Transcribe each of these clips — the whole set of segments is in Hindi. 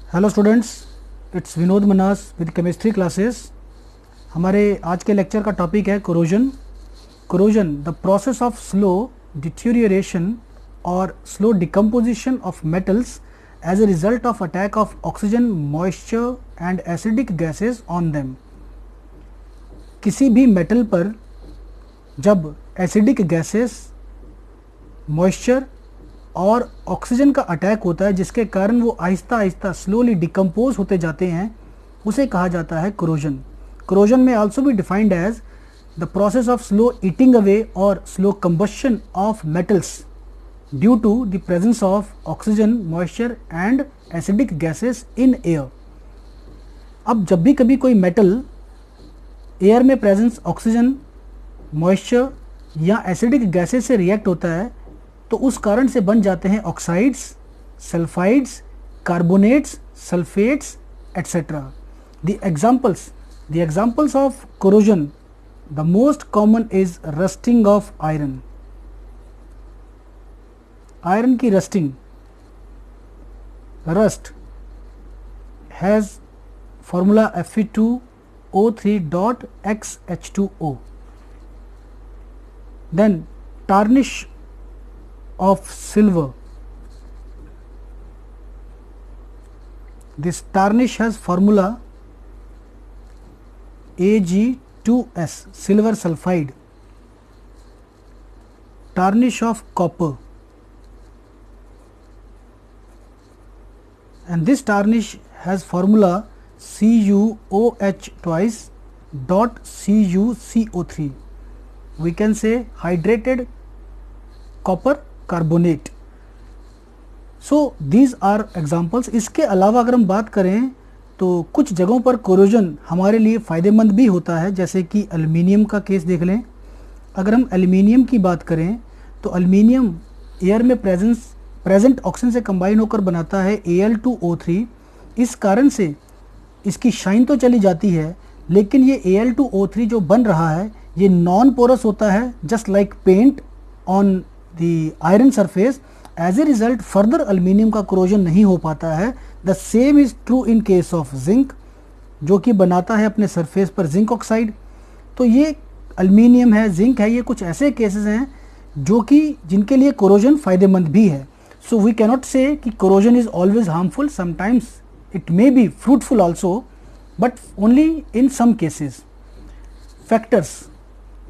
Hello students, it's Vinod Manas with chemistry classes. हमारे आज के लेक्चर का टॉपिक है corrosion. Corrosion the process of slow deterioration और slow decomposition of metals as a result of attack of oxygen, moisture and acidic gases on them. किसी भी मेटल पर जब एसिडिक गैसेस, मॉइस्चर और ऑक्सीजन का अटैक होता है जिसके कारण वो आहिस्ता आहिस्ता स्लोली डिकम्पोज होते जाते हैं, उसे कहा जाता है कोरोजन। कोरोजन में आल्सो भी defined as the process of slow eating away और slow combustion of metals due to the presence of oxygen, moisture and acidic gases in air. अब जब भी कभी कोई मेटल एयर में प्रेजेंस ऑक्सीजन, मॉइस्चर या एसिडिक गैसेस से रिएक्ट होता है तो उस कारण से बन जाते हैं oxides, sulphides, carbonates, sulphates etcetera. The examples of corrosion, the most common is rusting of iron. Iron की rusting, rust has formula Fe2O3.XH2O। then tarnish of silver, this tarnish has formula Ag2S, silver sulfide. Tarnish of copper, and this tarnish has formula CuOH twice dot CuCO3. we can say hydrated copper carbonate. so these are examples. इसके अलावा अगर हम बात करें तो कुछ जगहों पर कोरोजन हमारे लिए फ़ायदेमंद भी होता है, जैसे कि एल्युमिनियम का केस देख लें। अगर हम एल्युमिनियम की बात करें तो एल्युमिनियम एयर में प्रेजेंट ऑक्सीजन से कंबाइन होकर बनाता है Al2O3। इस कारण से इसकी शाइन तो चली जाती है, लेकिन ये Al2O3 जो बन रहा है ये नॉन पोरस होता है, just like paint on the iron surface. As a result further aluminium का कोरोजन नहीं हो पाता है। The same is true in case of zinc, जो कि बनाता है अपने सरफेस पर जिंक ऑक्साइड। तो ये एल्युमिनियम है, जिंक है, ये कुछ ऐसे केसेस हैं जो कि जिनके लिए कोरोजन फ़ायदेमंद भी है। सो वी कैनॉट से कि corrosion is always harmful, sometimes it may be fruitful also, but only in some cases. Factors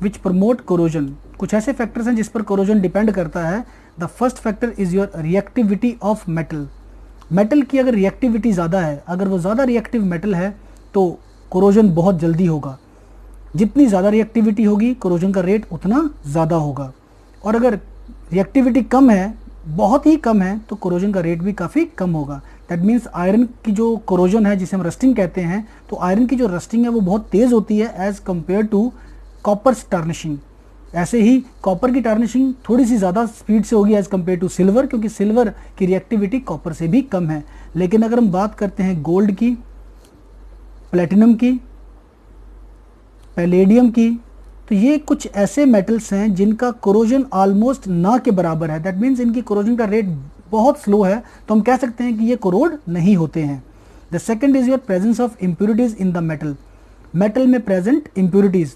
which promote corrosion, कुछ ऐसे फैक्टर्स हैं जिस पर कोरोजन डिपेंड करता है। The first factor is your reactivity of metal. Metal की अगर रिएक्टिविटी ज़्यादा है, अगर वो ज़्यादा रिएक्टिव मेटल है तो कोरोजन बहुत जल्दी होगा। जितनी ज़्यादा रिएक्टिविटी होगी कोरोजन का रेट उतना ज़्यादा होगा, और अगर रिएक्टिविटी कम है, बहुत ही कम है, तो कोरोजन का रेट भी काफ़ी कम होगा। दैट मीन्स आयरन की जो कोरोजन है, जिसे हम रस्टिंग कहते हैं, तो आयरन की जो रस्टिंग है वो बहुत तेज़ होती है as compare to copper tarnishing. ऐसे ही कॉपर की टार्निशिंग थोड़ी सी ज़्यादा स्पीड से होगी एज़ कम्पेयर टू सिल्वर, क्योंकि सिल्वर की रिएक्टिविटी कॉपर से भी कम है। लेकिन अगर हम बात करते हैं गोल्ड की, प्लेटिनम की, पैलेडियम की, तो ये कुछ ऐसे मेटल्स हैं जिनका कोरोजन ऑलमोस्ट ना के बराबर है। दैट मीन्स इनकी कोरोजन का रेट बहुत स्लो है, तो हम कह सकते हैं कि ये कोरोड नहीं होते हैं। The second is your presence of impurities in the metal. Metal में प्रेजेंट इम्प्योरिटीज़,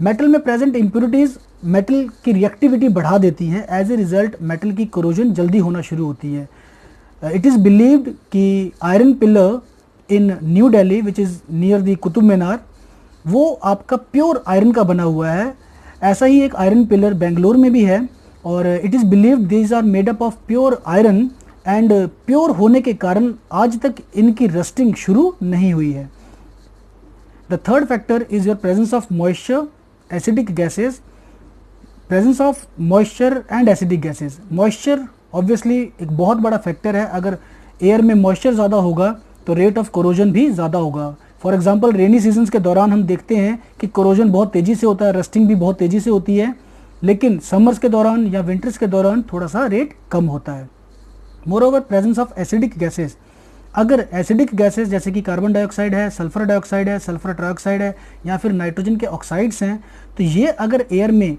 मेटल में प्रेजेंट इम्प्योरिटीज़ मेटल की रिएक्टिविटी बढ़ा देती हैं। एज ए रिजल्ट मेटल की कोरोजन जल्दी होना शुरू होती है। इट इज़ बिलीव्ड कि iron pillar in new Delhi which is near the Qutub Minar, वो आपका प्योर आयरन का बना हुआ है। ऐसा ही एक आयरन पिलर बेंगलोर में भी है, और it is believed these are made up of pure iron, and pure होने के कारण आज तक इनकी रस्टिंग शुरू नहीं हुई है। The third factor is your presence of moisture, acidic gases. Presence of moisture and acidic gases, moisture obviously एक बहुत बड़ा फैक्टर है। अगर एयर में मॉइस्चर ज़्यादा होगा तो रेट ऑफ कोरोजन भी ज़्यादा होगा। फॉर एग्जांपल रेनी सीजन्स के दौरान हम देखते हैं कि कोरोजन बहुत तेज़ी से होता है, रस्टिंग भी बहुत तेज़ी से होती है, लेकिन समर्स के दौरान या विंटर्स के दौरान थोड़ा सा रेट कम होता है। Moreover presence of acidic gases, अगर एसिडिक गैसेस जैसे कि कार्बन डाइऑक्साइड है, सल्फर डाइऑक्साइड है, सल्फर ट्राइऑक्साइड है, या फिर नाइट्रोजन के ऑक्साइड्स हैं, तो ये अगर एयर में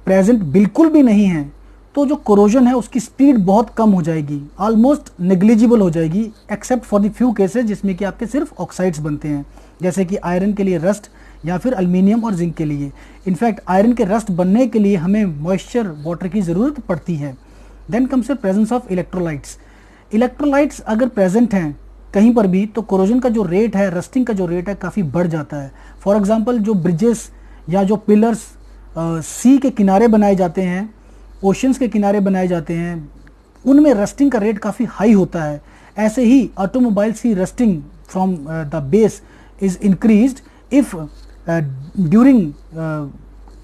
प्रेजेंट बिल्कुल भी नहीं है तो जो कोरोजन है उसकी स्पीड बहुत कम हो जाएगी, ऑलमोस्ट नेग्लिजिबल हो जाएगी, except for the few cases जिसमें कि आपके सिर्फ ऑक्साइड्स बनते हैं, जैसे कि आयरन के लिए रस्ट या फिर एल्युमिनियम और जिंक के लिए। इनफैक्ट आयरन के रस्ट बनने के लिए हमें मॉइस्चर वाटर की ज़रूरत पड़ती है। Then comes the presence of electrolytes. Electrolytes अगर प्रेजेंट हैं कहीं पर भी तो कोरोजन का जो रेट है, रस्टिंग का जो रेट है, काफ़ी बढ़ जाता है। फॉर एग्जांपल जो ब्रिजेस या जो पिलर्स सी के किनारे बनाए जाते हैं, ओशंस के किनारे बनाए जाते हैं, उनमें रस्टिंग का रेट काफ़ी हाई होता है। ऐसे ही ऑटोमोबाइल्स की rusting from the base is increased if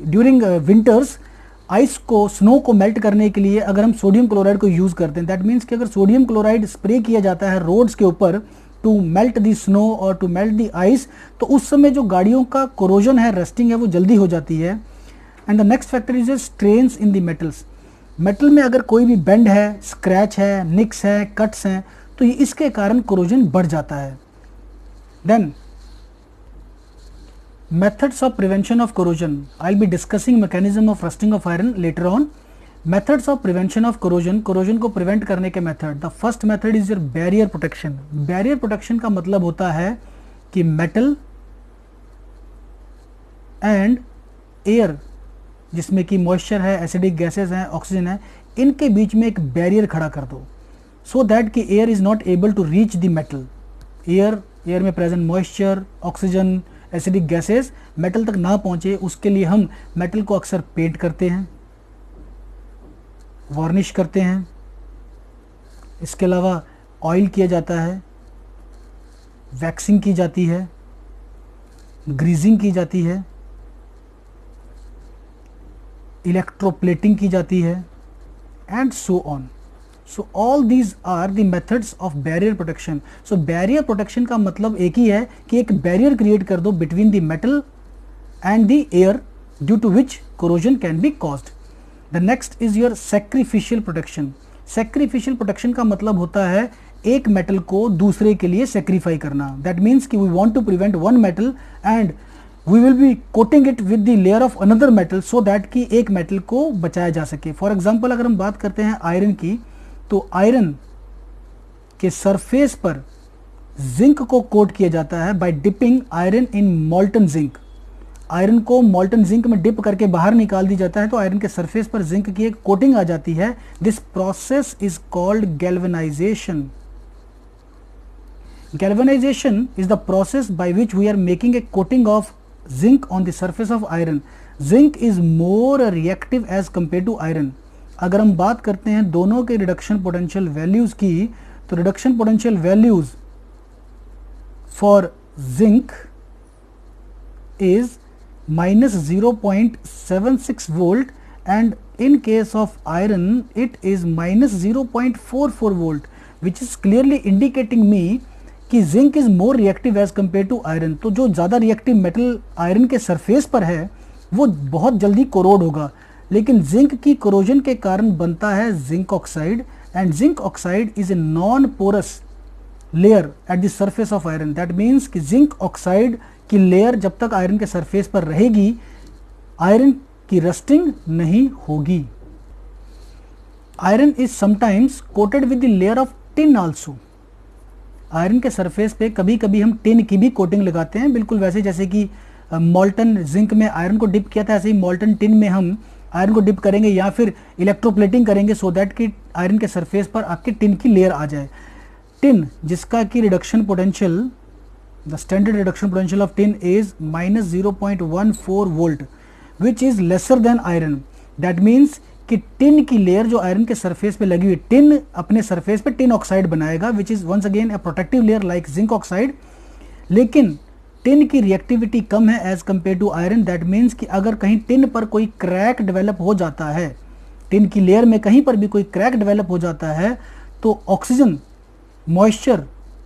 during winters ice को, स्नो को मेल्ट करने के लिए अगर हम सोडियम क्लोराइड को यूज़ करते हैं, दैट मीन्स कि अगर सोडियम क्लोराइड स्प्रे किया जाता है रोड्स के ऊपर टू मेल्ट दी स्नो और टू मेल्ट दी आइस, तो उस समय जो गाड़ियों का कोरोजन है, रस्टिंग है, वो जल्दी हो जाती है। And the next factor is strains in the metals. Metal में अगर कोई भी बेंड है, स्क्रैच है, निक्स है, कट्स हैं, तो ये इसके कारण कोरोजन बढ़ जाता है। Then methods of prevention of corrosion. I'll be discussing mechanism of rusting of iron later on. Methods of prevention of corrosion. corrosion को prevent करने के method. The first method is your barrier protection. barrier protection का मतलब होता है कि metal and air, जिसमें कि moisture है, acidic gases हैं, oxygen है, इनके बीच में एक barrier खड़ा कर दो, so that कि air is not able to reach the metal. air में present moisture, oxygen, acidic gases metal तक ना पहुंचे, उसके लिए हम मेटल को अक्सर पेंट करते हैं, वार्निश करते हैं, इसके अलावा ऑयल किया जाता है, वैक्सिंग की जाती है, ग्रीजिंग की जाती है, इलेक्ट्रोप्लेटिंग की जाती है, and so on. So all these are the methods of barrier protection. So barrier protection का मतलब एक ही है कि एक barrier create कर दो between the metal and the air due to which corrosion can be caused. The next is your sacrificial protection. Sacrificial protection का मतलब होता है एक metal को दूसरे के लिए sacrifice करना. That means कि we want to prevent one metal and we will be coating it with the layer of another metal so that कि एक metal को बचाया जा सके. For example अगर हम बात करते हैं आयरन की, तो आयरन के सरफेस पर जिंक को कोट किया जाता है by dipping iron in molten zinc. Iron को मॉल्टन जिंक में डिप करके बाहर निकाल दी जाता है, तो आयरन के सरफेस पर जिंक की एक कोटिंग आ जाती है। This process is called galvanization. Galvanization is the process by which we are making a coating of zinc on the surface of iron. Zinc is more reactive as compare to iron. अगर हम बात करते हैं दोनों के रिडक्शन पोटेंशियल वैल्यूज की, तो reduction potential values for zinc is -0.76 volt and in case of iron it is -0.44 volt, which is clearly indicating me कि zinc is more reactive as compare to iron. तो जो ज़्यादा रिएक्टिव मेटल आयरन के सरफेस पर है वो बहुत जल्दी कोरोड होगा, लेकिन जिंक की कोरोजन के कारण बनता है zinc oxide, and zinc oxide is a non porous layer at the surface of iron. That means कि जिंक ऑक्साइड की लेयर जब तक आयरन के सरफेस पर रहेगी, आयरन की रस्टिंग नहीं होगी। Iron is sometimes coated with the layer of tin also. Iron के सरफेस पे कभी कभी हम टिन की भी कोटिंग लगाते हैं, बिल्कुल वैसे जैसे कि मॉल्टन जिंक में आयरन को डिप किया था, ऐसे ही मॉल्टन टिन में हम आयरन को डिप करेंगे या फिर इलेक्ट्रोप्लेटिंग करेंगे सो दैट कि आयरन के सरफेस पर आपके टिन की लेयर आ जाए। टिन जिसका कि reduction potential, the standard reduction potential of tin is -0.14 volt which is lesser than iron. That means कि टिन की लेयर जो आयरन के सरफेस पे लगी हुई, टिन अपने सरफेस पे टिन ऑक्साइड बनाएगा which is once again a protective layer like zinc oxide, लेकिन टिन की रिएक्टिविटी कम है as compare to iron. That means कि अगर कहीं टिन पर कोई क्रैक डेवलप हो जाता है, टिन की लेयर में कहीं पर भी कोई क्रैक डेवलप हो जाता है, तो ऑक्सीजन, मॉइस्चर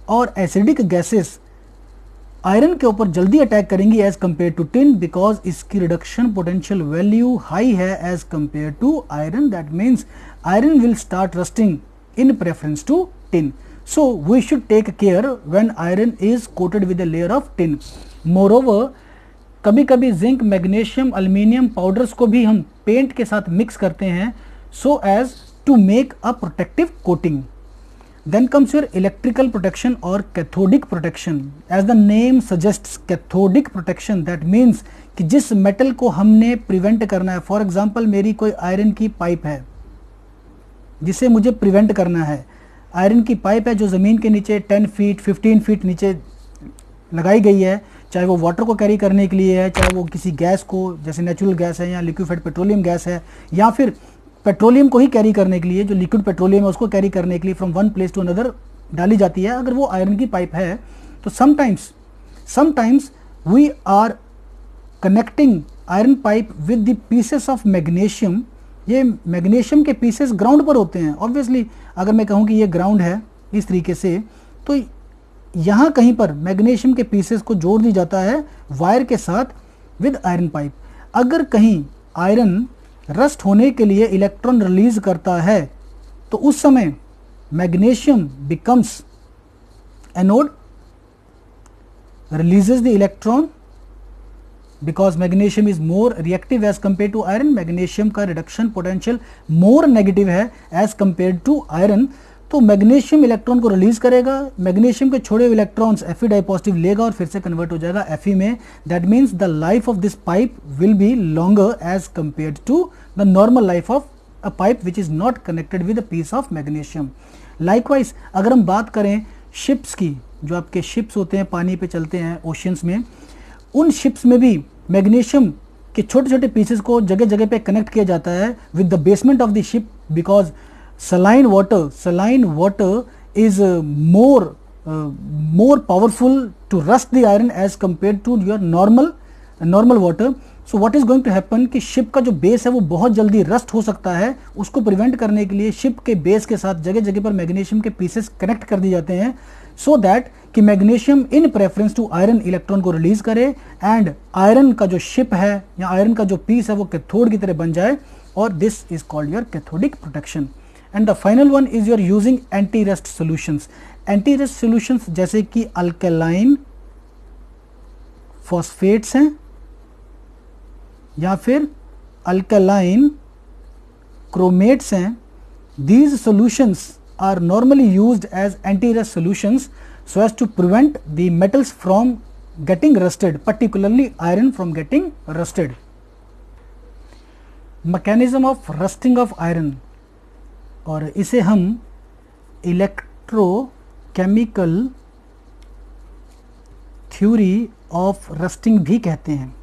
और एसिडिक गैसेस आयरन के ऊपर जल्दी अटैक करेंगी as compare to tin, because इसकी रिडक्शन पोटेंशियल वैल्यू हाई है as compare to iron. That means iron will start rusting in preference to tin. So we should take care when iron is coated with a layer of tin. Moreover, कभी कभी जिंक, मैग्नीशियम, एल्युमिनियम पाउडर्स को भी हम पेंट के साथ मिक्स करते हैं so as to make a protective coating. Then comes your electrical protection or cathodic protection. As the name suggests, cathodic protection, that means कि जिस मेटल को हमने प्रिवेंट करना है, फॉर एग्जांपल मेरी कोई आयरन की पाइप है जिसे मुझे प्रिवेंट करना है, आयरन की पाइप है जो ज़मीन के नीचे 10 फीट 15 फीट नीचे लगाई गई है, चाहे वो वाटर को कैरी करने के लिए है, चाहे वो किसी गैस को, जैसे नेचुरल गैस है या लिक्विफाइड पेट्रोलियम गैस है, या फिर पेट्रोलियम को ही कैरी करने के लिए, जो लिक्विड पेट्रोलियम है उसको कैरी करने के लिए from one place to another डाली जाती है, अगर वो आयरन की पाइप है तो sometimes we are connecting iron pipe with the pieces of magnesium. ये मैग्नीशियम के पीसेस ग्राउंड पर होते हैं. ऑब्वियसली अगर मैं कहूँ कि ये ग्राउंड है इस तरीके से, तो यहाँ कहीं पर मैग्नीशियम के पीसेस को जोड़ दिया जाता है वायर के साथ विद आयरन पाइप. अगर कहीं आयरन रस्ट होने के लिए इलेक्ट्रॉन रिलीज करता है तो उस समय magnesium becomes anode, releases the electron because magnesium is more reactive as compare to iron. Magnesium का रिडक्शन पोटेंशियल मोर नेगेटिव है एज कंपेयर टू आयरन. तो मैग्नीशियम इलेक्ट्रॉन को रिलीज करेगा, मैग्नीशियम के छोड़े हुए इलेक्ट्रॉन्स Fe डाई पॉजिटिव लेगा और फिर से कन्वर्ट हो जाएगा Fe में. That means the life of this pipe will be longer as compared to the normal life of a pipe which is not connected with a piece of magnesium. Likewise अगर हम बात करें शिप्स की, जो आपके शिप्स होते हैं पानी पे चलते हैं ओशियंस में, उन शिप्स में भी मैग्नीशियम के छोटे छोटे पीसेस को जगह जगह पे कनेक्ट किया जाता है with the basement of the ship, because saline water is more powerful to rust the iron as compared to your normal water. So what is going to happen कि शिप का जो बेस है वो बहुत जल्दी रस्ट हो सकता है. उसको प्रिवेंट करने के लिए शिप के बेस के साथ जगह जगह पर मैग्नीशियम के पीसेस कनेक्ट कर दिए जाते हैं, सो दैट कि magnesium in preference to iron electron को रिलीज करे एंड आयरन का जो शिप है या आयरन का जो पीस है वो कैथोड की तरह बन जाए, और this is called your cathodic protection. And the final one is your using anti rust solutions. Anti rust solutions जैसे कि अल्कलाइन फॉस्फेट्स हैं या फिर अल्कलाइन क्रोमेट्स हैं. These solutions are normally used as anti rust solutions so as to prevent the metals from getting rusted, particularly iron from getting rusted. Mechanism of rusting of iron, और इसे हम इलेक्ट्रोकेमिकल थ्योरी ऑफ रस्टिंग भी कहते हैं.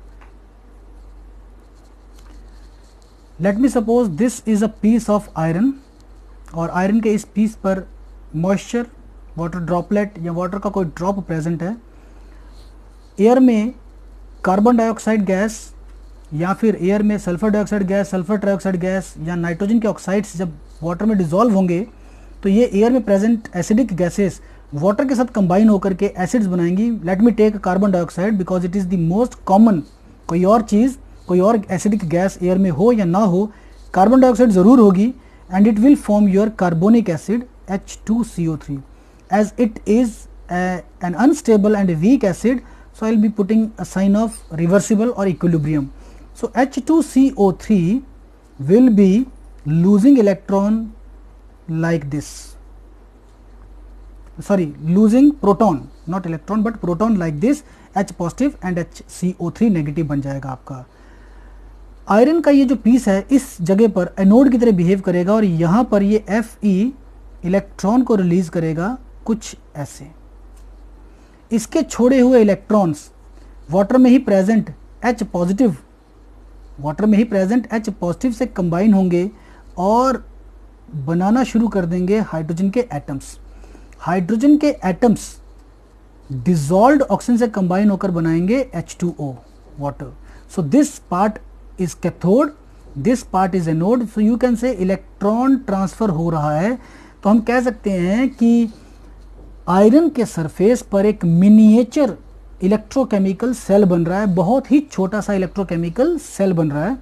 Let me suppose this is a piece of iron, और आयरन के इस पीस पर मॉइस्चर, वाटर ड्रॉपलेट या वाटर का कोई ड्रॉप प्रेजेंट है. एयर में कार्बन डाइऑक्साइड गैस या फिर एयर में sulphur dioxide gas, sulphur trioxide gas या नाइट्रोजन के ऑक्साइड्स जब वाटर में डिसॉल्व होंगे तो ये एयर में प्रेजेंट एसिडिक गैसेस वाटर के साथ कंबाइन होकर के एसिड्स बनाएंगी. Let me take carbon dioxide because it is the most common. कोई और चीज़, कोई और एसिडिक गैस एयर में हो या ना हो, कार्बन डाइऑक्साइड ज़रूर होगी, and it will form your carbonic acid H2CO3. As it is an unstable and weak acid, so I will be putting a sign of reversible or equilibrium. So H2CO3 will be losing electron like this, sorry, losing proton, not electron but proton like this, H positive and HCO3 negative बन जाएगा आपका. आयरन का ये जो पीस है इस जगह पर एनोड की तरह बिहेव करेगा और यहाँ पर ये Fe इलेक्ट्रॉन को रिलीज करेगा कुछ ऐसे. इसके छोड़े हुए इलेक्ट्रॉन्स वाटर में ही प्रेजेंट H पॉजिटिव, वाटर में ही प्रेजेंट H पॉजिटिव से कंबाइन होंगे और बनाना शुरू कर देंगे हाइड्रोजन के एटम्स. हाइड्रोजन के एटम्स डिसॉल्व्ड ऑक्सीजन से कंबाइन होकर बनाएंगे H2O water. So this part is cathode, this part is anode. So you can say electron transfer हो रहा है. तो हम कह सकते हैं कि आयरन के सरफेस पर एक मिनिएचर इलेक्ट्रोकेमिकल सेल बन रहा है, बहुत ही छोटा सा इलेक्ट्रोकेमिकल सेल बन रहा है,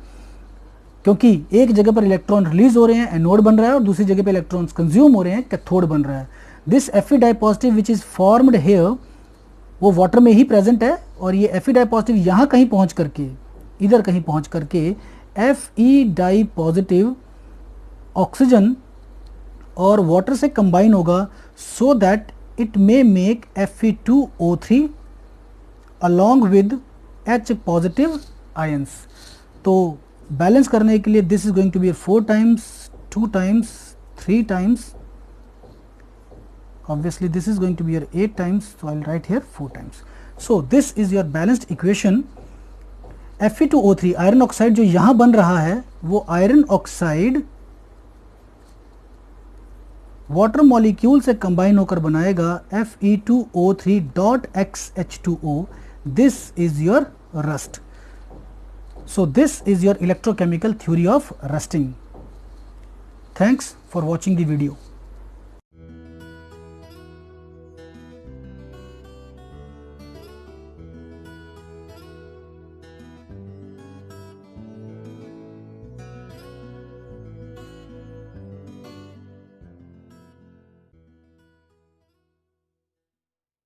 क्योंकि एक जगह पर इलेक्ट्रॉन रिलीज हो रहे हैं, एनोड बन रहा है, और दूसरी जगह पर इलेक्ट्रॉन्स कंज्यूम हो रहे हैं, कैथोड बन रहा है. This Fe di positive which is formed here वो वाटर में ही प्रेजेंट है, और ये Fe डाई पॉजिटिव यहाँ कहीं पहुँच करके, इधर कहीं पहुँच करके Fe डाई पॉजिटिव ऑक्सीजन और वाटर से कंबाइन होगा so that it may make Fe2O3 along with H positive ions. तो बैलेंस करने के लिए this is going to be 4 times, 2 times, 3 times, obviously this is going to be your 8 times, so I'll write here 4 times. So this is your balanced equation. Fe2O3 iron oxide जो यहाँ बन रहा है वो आयरन ऑक्साइड वाटर मॉलिक्यूल से कंबाइन होकर बनाएगा Fe2O3.XH2O. This is your rust. So this is your electrochemical theory of rusting. Thanks for watching the video.